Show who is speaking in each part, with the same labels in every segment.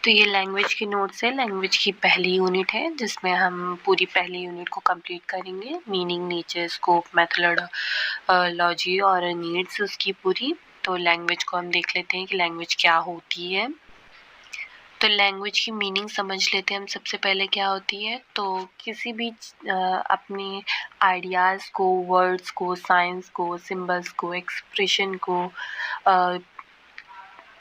Speaker 1: तो ये लैंग्वेज की नोट्स है। लैंग्वेज की पहली यूनिट है जिसमें हम पूरी पहली यूनिट को कंप्लीट करेंगे। मीनिंग, नेचर, स्कोप, मेथोडोलॉजी और नीड्स उसकी पूरी। तो लैंग्वेज को हम देख लेते हैं कि लैंग्वेज क्या होती है। तो लैंग्वेज की मीनिंग समझ लेते हैं हम सबसे पहले क्या होती है। तो किसी भी अपने आइडियाज़ को, वर्ड्स को, साइंस को, सिंबल्स को, एक्सप्रेशन को,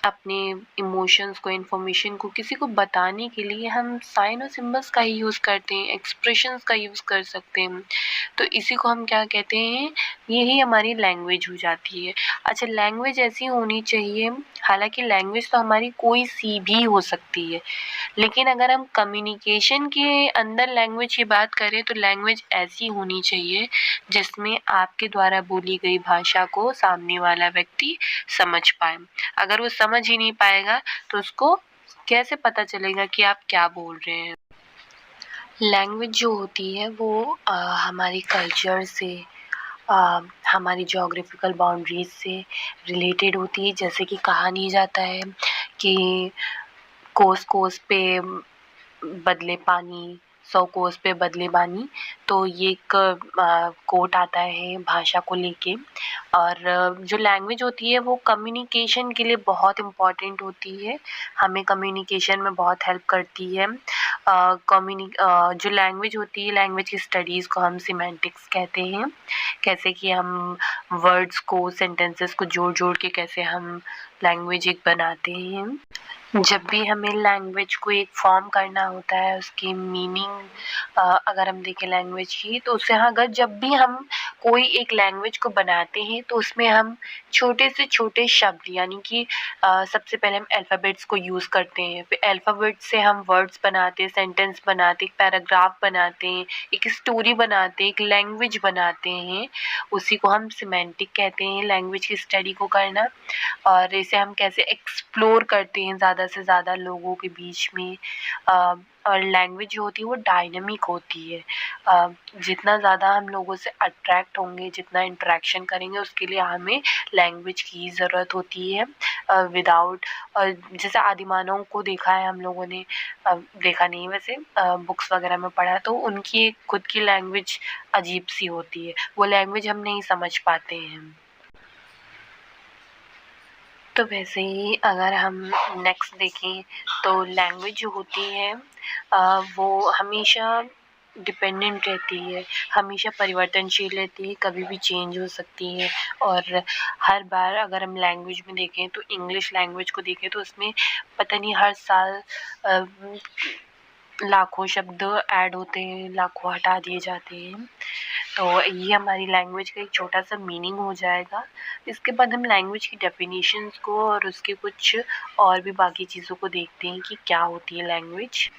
Speaker 1: अपने इमोशंस को, इन्फॉर्मेशन को किसी को बताने के लिए हम साइन और सिंबल्स का ही यूज़ करते हैं, एक्सप्रेशंस का यूज़ कर सकते हैं। तो इसी को हम क्या कहते हैं, यही हमारी लैंग्वेज हो जाती है। अच्छा, लैंग्वेज ऐसी होनी चाहिए, हालांकि लैंग्वेज तो हमारी कोई सी भी हो सकती है, लेकिन अगर हम कम्युनिकेशन के अंदर लैंग्वेज की बात करें तो लैंग्वेज ऐसी होनी चाहिए जिसमें आपके द्वारा बोली गई भाषा को सामने वाला व्यक्ति समझ पाए। अगर वो समझ ही नहीं पाएगा तो उसको कैसे पता चलेगा कि आप क्या बोल रहे हैं। लैंग्वेज जो होती है वो हमारी कल्चर से, हमारी जोग्राफिकल बाउंड्रीज से रिलेटेड होती है। जैसे कि कहा नहीं जाता है कि कोस कोस पे बदले पानी, 100 कोस पे बदले बानी। तो ये एक कोट आता है भाषा को लेके। और जो लैंग्वेज होती है वो कम्युनिकेशन के लिए बहुत इम्पॉर्टेंट होती है, हमें कम्युनिकेशन में बहुत हेल्प करती है। जो लैंग्वेज होती है, लैंग्वेज की स्टडीज़ को हम सिमेंटिक्स कहते हैं। कैसे कि हम वर्ड्स को, सेंटेंसेस को जोड़ जोड़ के कैसे हम लैंग्वेज एक बनाते हैं। जब भी हमें लैंग्वेज को एक फॉर्म करना होता है, उसकी मीनिंग अगर हम देखें लैंग्वेज की, तो उससे अगर जब भी हम कोई एक लैंग्वेज को बनाते हैं तो उसमें हम छोटे से छोटे शब्द, यानी कि सबसे पहले हम अल्फ़ाबेट्स को यूज़ करते हैं, फिर अल्फ़ाबेट से हम वर्ड्स बनाते हैं, सेंटेंस बनाते हैं, एक पैराग्राफ बनाते हैं, एक स्टोरी बनाते हैं, एक लैंग्वेज बनाते हैं। उसी को हम सिमेंटिक कहते हैं, लैंग्वेज की स्टडी को करना। और इसे हम कैसे एक्सप्लोर करते हैं ज़्यादा से ज़्यादा लोगों के बीच में। और लैंग्वेज जो होती है वो डायनामिक होती है। जितना ज़्यादा हम लोगों से अट्रैक्ट होंगे, जितना इंटरेक्शन करेंगे, उसके लिए हमें लैंग्वेज की ज़रूरत होती है। विदाउट जैसे आदिमानव को देखा है हम लोगों ने, देखा नहीं वैसे, बुक्स वगैरह में पढ़ा है, तो उनकी एक खुद की लैंग्वेज अजीब सी होती है, वो लैंग्वेज हम नहीं समझ पाते हैं। तो वैसे ही अगर हम नेक्स्ट देखें तो लैंग्वेज जो होती है वो हमेशा डिपेंडेंट रहती है, हमेशा परिवर्तनशील रहती है, कभी भी चेंज हो सकती है। और हर बार अगर हम लैंग्वेज में देखें तो इंग्लिश लैंग्वेज को देखें तो उसमें पता नहीं हर साल लाखों शब्द ऐड होते हैं, लाखों हटा दिए जाते हैं। तो ये हमारी लैंग्वेज का एक छोटा सा मीनिंग हो जाएगा। इसके बाद हम लैंग्वेज की डेफिनेशंस को और उसके कुछ और भी बाकी चीज़ों को देखते हैं कि क्या होती है लैंग्वेज।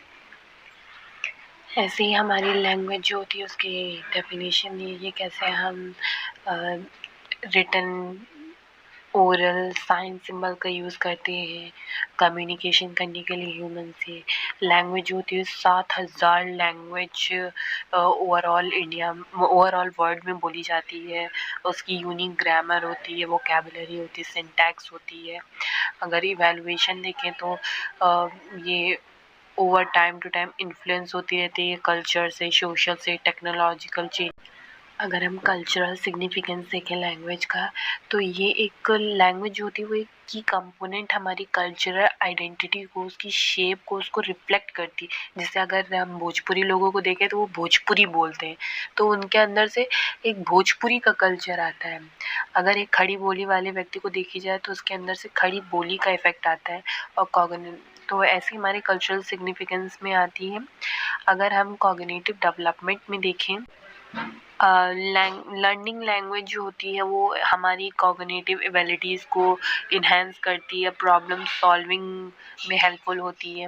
Speaker 1: ऐसे ही हमारी लैंग्वेज जो होती है उसकी डेफिनेशन ये कैसे हम रिटन, ओरल, साइन सिंबल का यूज़ करते हैं कम्युनिकेशन करने के लिए ह्यूमन से। लैंग्वेज जो होती है 7,000 लैंग्वेज ओवरऑल वर्ल्ड में बोली जाती है। उसकी यूनिक ग्रामर होती है, वोकैबुलरी होती है, सिंटैक्स होती है। अगर इवैल्यूएशन देखें तो ये over time to time influence होती रहती है कल्चर से, सोशल से, टेक्नोलॉजिकल चेंज। अगर हम कल्चरल सिग्निफिकेंस देखें लैंग्वेज का, तो ये एक लैंग्वेज जो होती है वो एक की कंपोनेंट हमारी कल्चरल आइडेंटिटी को, उसकी शेप को, उसको रिफ्लेक्ट करती है। जैसे अगर हम भोजपुरी लोगों को देखें तो वो भोजपुरी बोलते हैं, तो उनके अंदर से एक भोजपुरी का कल्चर आता है। अगर एक खड़ी बोली वाले व्यक्ति को देखी जाए तो उसके अंदर से खड़ी बोली का इफेक्ट आता है। और तो ऐसी हमारे कल्चरल सिग्निफिकेंस में आती है। अगर हम कॉग्निटिव डेवलपमेंट में देखें, लर्निंग लैंग्वेज जो होती है वो हमारी कॉग्निटिव एबिलिटीज़ को इन्हेंस करती है, प्रॉब्लम सॉल्विंग में हेल्पफुल होती है।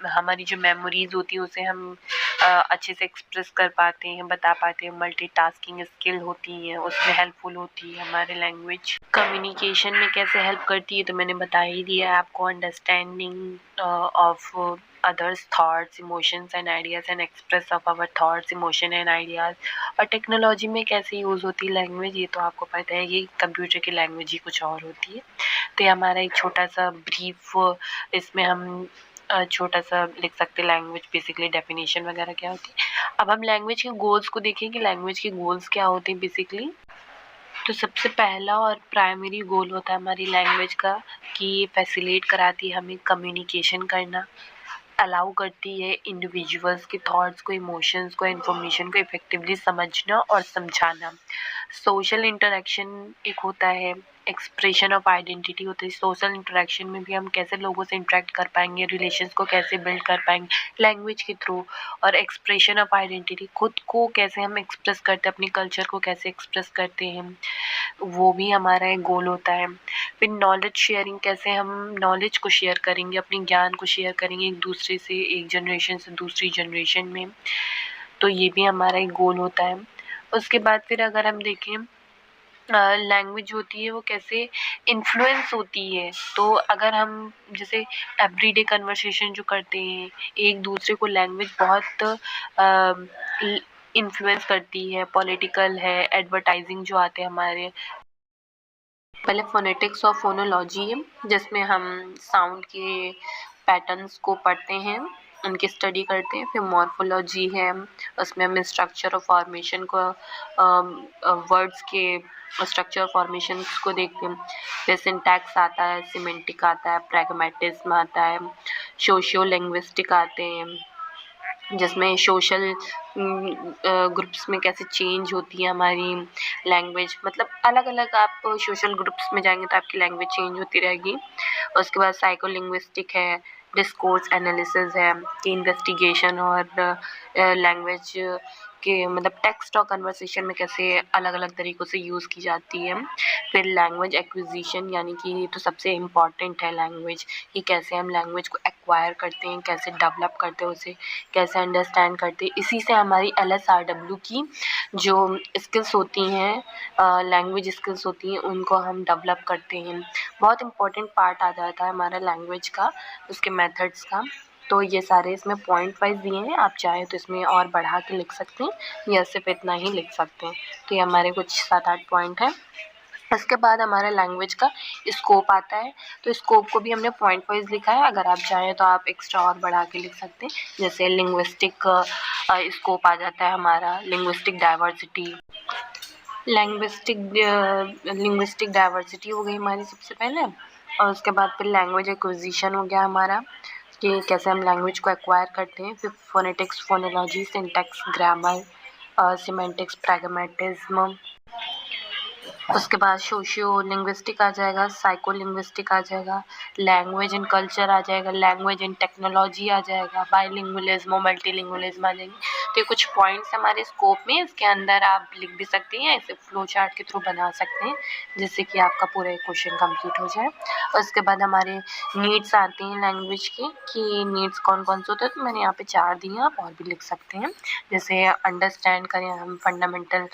Speaker 1: हमारी जो मेमोरीज होती है उसे हम अच्छे से एक्सप्रेस कर पाते हैं, बता पाते हैं। मल्टीटास्किंग स्किल होती है, उसमें हेल्पफुल होती है हमारे लैंग्वेज। कम्युनिकेशन में कैसे हेल्प करती है तो मैंने बता ही दिया आपको। Understanding of others thoughts, emotions and ideas and express of our thoughts, emotion and ideas। और टेक्नोलॉजी में कैसे यूज़ होती है लैंग्वेज, ये तो आपको पता है कि कंप्यूटर की लैंग्वेज ही कुछ और होती है। तो ये हमारा एक छोटा सा ब्रीफ, इसमें हम छोटा सा लिख सकते हैं लैंग्वेज बेसिकली डेफिनेशन वगैरह क्या होती है। अब हम लैंग्वेज के गोल्स को देखें कि लैंग्वेज के गोल्स क्या होते हैं बेसिकली। तो सबसे पहला और प्राइमरी गोल होता है हमारी लैंग्वेज का कि ये फैसिलिटेट कराती है हमें कम्युनिकेशन करना, अलाउ करती है इंडिविजुअल्स के थॉट्स को, इमोशंस को, इन्फॉर्मेशन को इफेक्टिवली समझना और समझाना। सोशल इंटरेक्शन एक होता है, एक्सप्रेशन ऑफ आइडेंटिटी होती है। सोशल इंटरेक्शन में भी हम कैसे लोगों से इंटरेक्ट कर पाएंगे, रिलेशंस को कैसे बिल्ड कर पाएंगे लैंग्वेज के थ्रू। और एक्सप्रेशन ऑफ आइडेंटिटी, खुद को कैसे हम एक्सप्रेस करते हैं, अपनी कल्चर को कैसे एक्सप्रेस करते हैं, वो भी हमारा एक गोल होता है। फिर नॉलेज शेयरिंग, कैसे हम नॉलेज को शेयर करेंगे, अपने ज्ञान को शेयर करेंगे एक दूसरे से, एक जनरेशन से दूसरी जनरेशन में, तो ये भी हमारा एक गोल होता है। उसके बाद फिर अगर हम देखें लैंग्वेज होती है वो कैसे इन्फ्लुएंस होती है, तो अगर हम जैसे एवरीडे कन्वर्सेशन जो करते हैं एक दूसरे को, लैंग्वेज बहुत इन्फ्लुएंस करती है। पॉलिटिकल है, एडवर्टाइजिंग जो आते हैं हमारे, पहले फोनेटिक्स और फोनोलॉजी है जिसमें हम साउंड के पैटर्न्स को पढ़ते हैं, उनकी स्टडी करते हैं। फिर मॉर्फोलॉजी है, उसमें हम स्ट्रक्चर और फॉर्मेशन को, वर्ड्स के स्ट्रक्चर फॉर्मेशन को देखते हैं। फिर सिंटैक्स आता है, सिमेंटिक आता है, प्रैग्मेटिज्म आता है, सोशियो लिंग्विस्टिक आते हैं जिसमें सोशल ग्रुप्स में कैसे चेंज होती है हमारी लैंग्वेज, मतलब अलग अलग आप सोशल ग्रुप्स में जाएंगे तो आपकी लैंग्वेज चेंज होती रहेगी। उसके बाद साइको लिंग्विस्टिक है, डिस्कोर्स एनालिसिस है कि इन्वेस्टिगेशन और लैंग्वेज के मतलब टेक्स्ट और कन्वर्सेशन में कैसे अलग अलग तरीक़ों से यूज़ की जाती है। फिर लैंग्वेज एक्विजिशन, यानी कि ये तो सबसे इम्पॉर्टेंट है लैंग्वेज, कि कैसे हम लैंग्वेज को एक्वायर करते हैं, कैसे डेवलप करते हैं उसे, कैसे अंडरस्टैंड करते हैं। इसी से हमारी LSRW की जो स्किल्स होती हैं, लैंग्वेज स्किल्स होती हैं, उनको हम डेवलप करते हैं। बहुत इम्पॉर्टेंट पार्ट आ जाता है हमारा लैंग्वेज का, उसके मेथड्स का। तो ये सारे इसमें पॉइंट वाइज दिए हैं, आप चाहें तो इसमें और बढ़ा के लिख सकते हैं या सिर्फ इतना ही लिख सकते हैं। तो ये हमारे कुछ 7-8 पॉइंट हैं। इसके बाद हमारा लैंग्वेज का स्कोप आता है, तो स्कोप को भी हमने पॉइंट वाइज लिखा है, अगर आप चाहें तो आप एक्स्ट्रा और बढ़ा के लिख सकते हैं। जैसे लिंग्विस्टिक स्कोप आ जाता है हमारा, लिंग्विस्टिक डाइवर्सिटी। लिंग्विस्टिक डाइवर्सिटी हो गई हमारी सबसे पहले, और उसके बाद फिर लैंग्वेज एक्विजिशन हो गया हमारा कि कैसे हम लैंग्वेज को एक्वायर करते हैं। फिर phonetics, phonology, syntax, grammar, semantics, pragmatism. उसके बाद सोशियो लिंग्विस्टिक आ जाएगा, साइको लिंग्विस्टिक आ जाएगा, लैंग्वेज एंड कल्चर आ जाएगा, लैंग्वेज एंड टेक्नोलॉजी आ जाएगा, बाईलिंगुअलिज्म और मल्टीलिंगुअलिज्म आ जाएंगे। तो ये कुछ पॉइंट्स हमारे स्कोप में, इसके अंदर आप लिख भी सकते हैं, ऐसे फ्लो चार्ट के थ्रू बना सकते हैं जिससे कि आपका पूरा एक क्वेश्चन कंप्लीट हो जाए। और उसके बाद हमारे नीड्स आते हैं लैंग्वेज के, कि नीड्स कौन कौन से होते हैं, तो मैंने यहाँ पे 4 दिए हैं, आप और भी लिख सकते हैं। जैसे अंडरस्टैंड करें हम फंडामेंटल,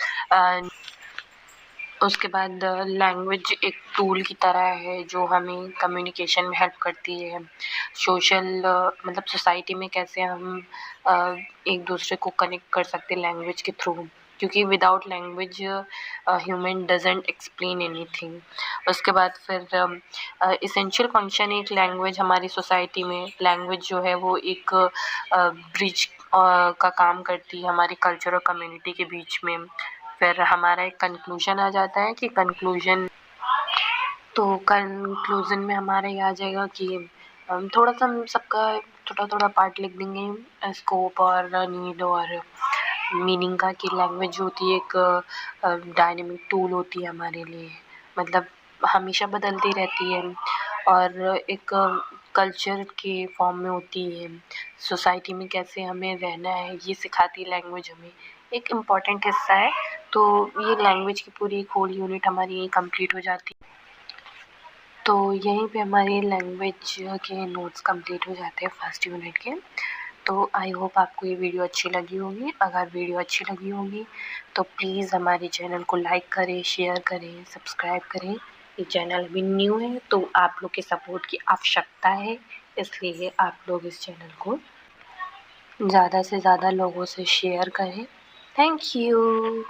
Speaker 1: उसके बाद लैंग्वेज एक टूल की तरह है जो हमें कम्युनिकेशन में हेल्प करती है। सोशल मतलब सोसाइटी में कैसे हम एक दूसरे को कनेक्ट कर सकते हैं लैंग्वेज के थ्रू, क्योंकि without language human doesn't explain anything. उसके बाद फिर इसेंशियल फंक्शन एक लैंग्वेज हमारी सोसाइटी में, लैंग्वेज जो है वो एक ब्रिज का काम करती है हमारी कल्चर और कम्युनिटी के बीच में। फिर हमारा एक कंक्लूजन आ जाता है कि कंक्लूजन में हमारा ये आ जाएगा कि थोड़ा सा हम सबका थोड़ा थोड़ा पार्ट लिख देंगे, स्कोप और नीड और मीनिंग का, कि लैंग्वेज होती है एक डायनेमिक टूल होती है हमारे लिए, मतलब हमेशा बदलती रहती है और एक कल्चर के फॉर्म में होती है। सोसाइटी में कैसे हमें रहना है ये सिखाती है लैंग्वेज हमें, एक इम्पॉर्टेंट हिस्सा है। तो ये लैंग्वेज की पूरी एक होल यूनिट हमारी यहीं कंप्लीट हो जाती है। तो यहीं पे हमारे लैंग्वेज के नोट्स कंप्लीट हो जाते हैं फर्स्ट यूनिट के। तो आई होप आपको ये वीडियो अच्छी लगी होगी। अगर वीडियो अच्छी लगी होगी तो प्लीज़ हमारे चैनल को लाइक करें, शेयर करें, सब्सक्राइब करें। ये चैनल अभी न्यू है तो आप लोग के सपोर्ट की आवश्यकता है, इसलिए आप लोग इस चैनल को ज़्यादा से ज़्यादा लोगों से शेयर करें। Thank you.